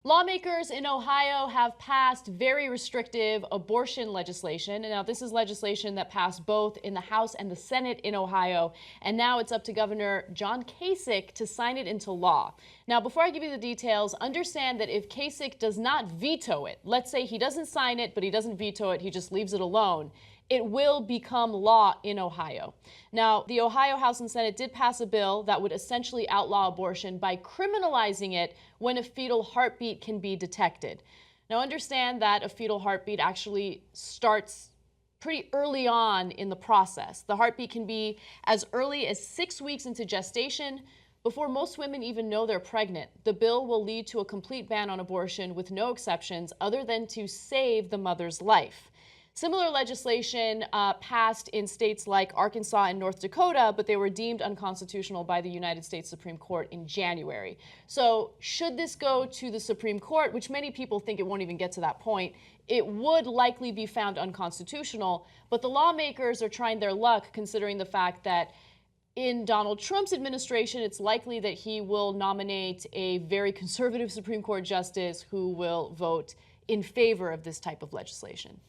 Lawmakers in Ohio have passed very restrictive abortion legislation. And now, this is legislation that passed both in the House and the Senate in Ohio. And now it's up to Governor John Kasich to sign it into law. Now, before I give you the details, understand that if Kasich does not veto it, let's say he doesn't sign it, but he doesn't veto it, he just leaves it alone, it will become law in Ohio. Now, the Ohio House and Senate did pass a bill that would essentially outlaw abortion by criminalizing it when a fetal heartbeat can be detected. Now, understand that a fetal heartbeat actually starts pretty early on in the process. The heartbeat can be as early as 6 weeks into gestation, before most women even know they're pregnant. The bill will lead to a complete ban on abortion with no exceptions other than to save the mother's life. Similar legislation passed in states like Arkansas and North Dakota, but they were deemed unconstitutional by the United States Supreme Court in January. So should this go to the Supreme Court, which many people think it won't even get to that point, it would likely be found unconstitutional. But the lawmakers are trying their luck, considering the fact that in Donald Trump's administration, it's likely that he will nominate a very conservative Supreme Court justice who will vote in favor of this type of legislation.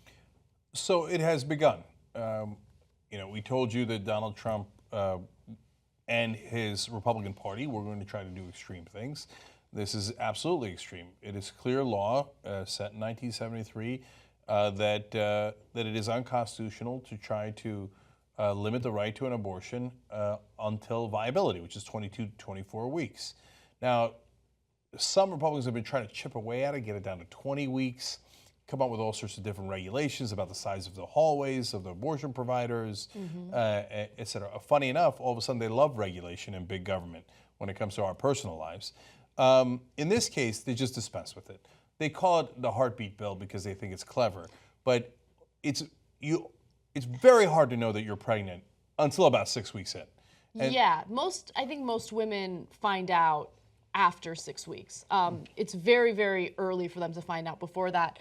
So it has begun. We told you that Donald Trump and his Republican Party were going to try to do extreme things. This is absolutely extreme. It is clear law set in 1973 that it is unconstitutional to try to limit the right to an abortion until viability, which is 22 to 24 weeks. Now, some Republicans have been trying to chip away at it, get it down to 20 weeks. Come up with all sorts of different regulations about the size of the hallways of the abortion providers, et cetera. Funny enough, all of a sudden they love regulation and big government when it comes to our personal lives. In this case, they just dispense with it. They call it the heartbeat bill because they think it's clever, but it's very hard to know that you're pregnant until about 6 weeks in. And yeah, I think most women find out after 6 weeks. It's very, very early for them to find out before that.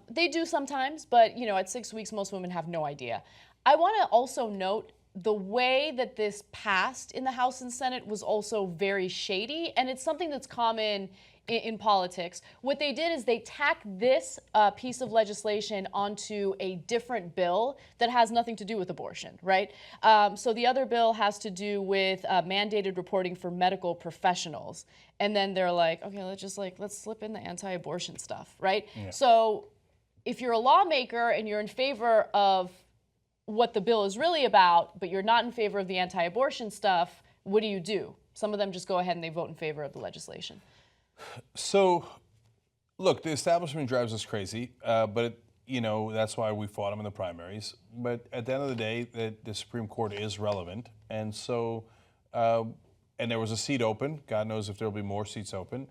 They do sometimes, but at 6 weeks, most women have no idea. I want to also note the way that this passed in the House and Senate was also very shady, and it's something that's common in politics. What they did is they tacked this piece of legislation onto a different bill that has nothing to do with abortion, right? So the other bill has to do with mandated reporting for medical professionals. And then they're like, okay, let's slip in the anti-abortion stuff, right? Yeah. So if you're a lawmaker and you're in favor of what the bill is really about, but you're not in favor of the anti-abortion stuff, what do? Some of them just go ahead and they vote in favor of the legislation. So, look, the establishment drives us crazy, but that's why we fought them in the primaries. But at the end of the day, the Supreme Court is relevant, and so, and there was a seat open. God knows if there will be more seats open.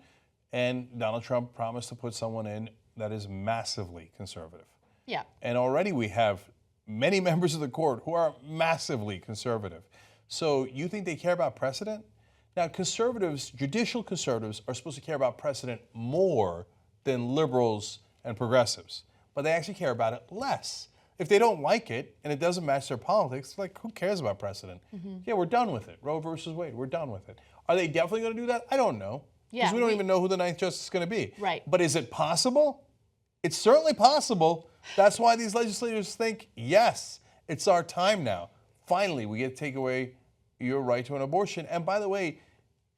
And Donald Trump promised to put someone in that is massively conservative. Yeah. And already we have many members of the court who are massively conservative. So you think they care about precedent? Now, judicial conservatives, are supposed to care about precedent more than liberals and progressives, but they actually care about it less. If they don't like it and it doesn't match their politics, like, who cares about precedent? Yeah, we're done with it. Roe versus Wade, we're done with it. Are they definitely going to do that? I don't know, because we don't even know who the ninth justice is going to be. Right. But is it possible? It's certainly possible. That's why these legislators think, yes, it's our time now. Finally, we get to take away your right to an abortion. And by the way,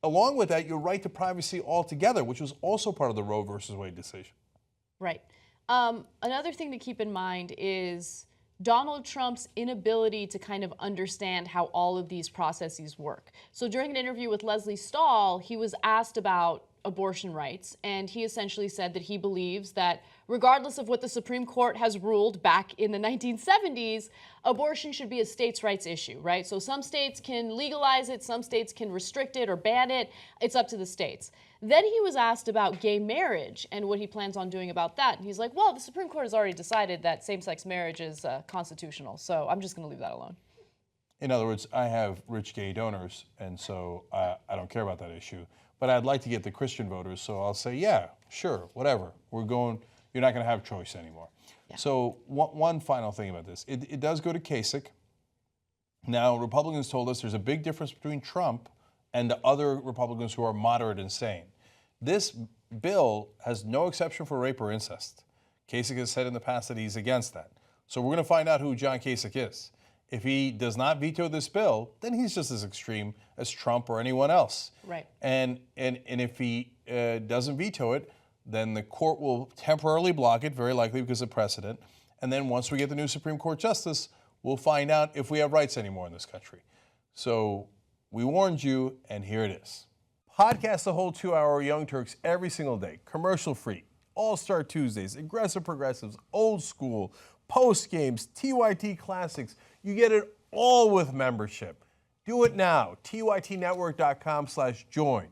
along with that, your right to privacy altogether, which was also part of the Roe versus Wade decision. Right. Another thing to keep in mind is Donald Trump's inability to kind of understand how all of these processes work. So during an interview with Leslie Stahl, he was asked about abortion rights, and he essentially said that he believes that regardless of what the Supreme Court has ruled back in the 1970s, abortion should be a states' rights issue, right? So some states can legalize it, some states can restrict it or ban it. It's up to the states. Then he was asked about gay marriage and what he plans on doing about that. And he's like, well, the Supreme Court has already decided that same-sex marriage is constitutional, so I'm just going to leave that alone. In other words, I have rich gay donors, and so I don't care about that issue. But I'd like to get the Christian voters, so I'll say, yeah, sure, whatever. You're not going to have choice anymore. Yeah. So one final thing about this. It does go to Kasich. Now, Republicans told us there's a big difference between Trump and the other Republicans who are moderate and sane. This bill has no exception for rape or incest. Kasich has said in the past that he's against that. So we're going to find out who John Kasich is. If he does not veto this bill, then he's just as extreme as Trump or anyone else. Right. And if he doesn't veto it, then the court will temporarily block it, very likely because of precedent. And then once we get the new Supreme Court justice, we'll find out if we have rights anymore in this country. So we warned you, and here it is. Podcast the whole 2-hour Young Turks every single day, commercial-free. All-Star Tuesdays, Aggressive Progressives, Old School, Post Games, TYT Classics. You get it all with membership. Do it now. tytnetwork.com/join.